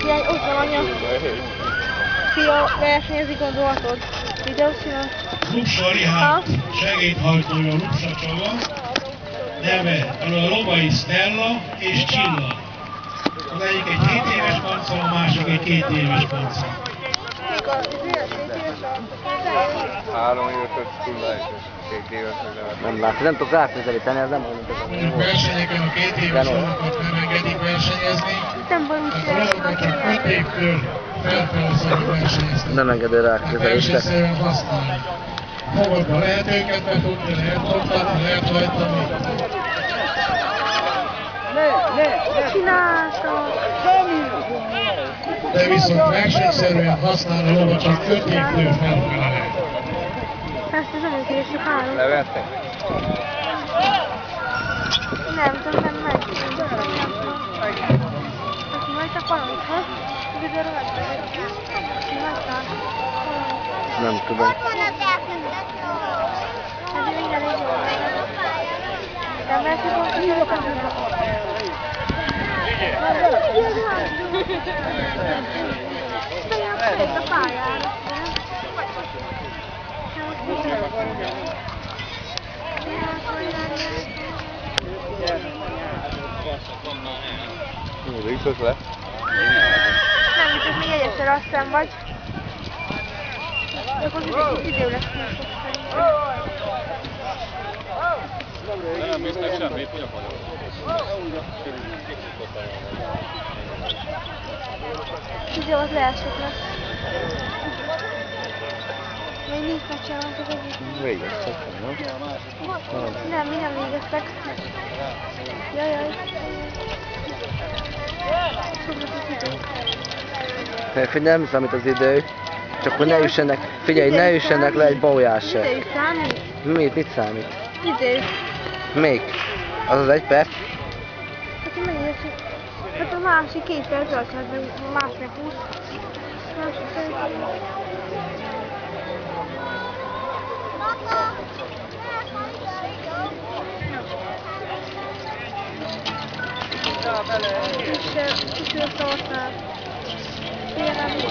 Figyelj, ott van anya. Fia, versenyezik, gondolhatod. Videót csinál. Lupsa Rihát segédhajtója Lupsa Csaba, neve a Lobai Stella és Csilla. Az egyik egy 7 éves pancol, a másik egy 2 éves pancol. 3 éves Csilla és 2 éves nem látod, nem tudok ráközelíteni, ez nem olyan, mint A versenyeken a 2 éves lovakat nem engedik versenyezni, tehát a lovakat csak 5 évtől felfelé szabad versenyezni. Nem engedő ráközelíteni. Versenyszerűen használni. Fogadva lehet őket betudni, lehet dobtatni, lehet hajtani. Csináltam. De viszont versenyszerűen használni a lovat csak 5 évtől felfelé lehet. Ezt az előzésük 3. Levettek? Nem tudom, nem meg. Aki hagytak valamit, ha? Ugye rajta. Ki hagytak? Nem tudom. Ez minden egy jó. Nem veszik, hogy hívok a hívok. A pályára. Ütött le? Nem ütött, még egyszer azt hiszem vagy. De akkor egy idő lesz most. Nem észnek semmit, csak Idő az leesett lesz. Még nincs megcsináltuk az itt. Végeztek, nem? Nem, mi nem végeztek. Jajjaj. Sokat az idő. Figyelj, nem számít az idő. Csak hogy ne üssenek, figyelj, ne üssenek le egy bójás se. Idő számít? Mit számít? Idő. Még? Az az 1 perc? Hát mennyi? Hát a másik 2 perc alatt, a másik 20. Másik 20. És összehoztál. Ilyen nem is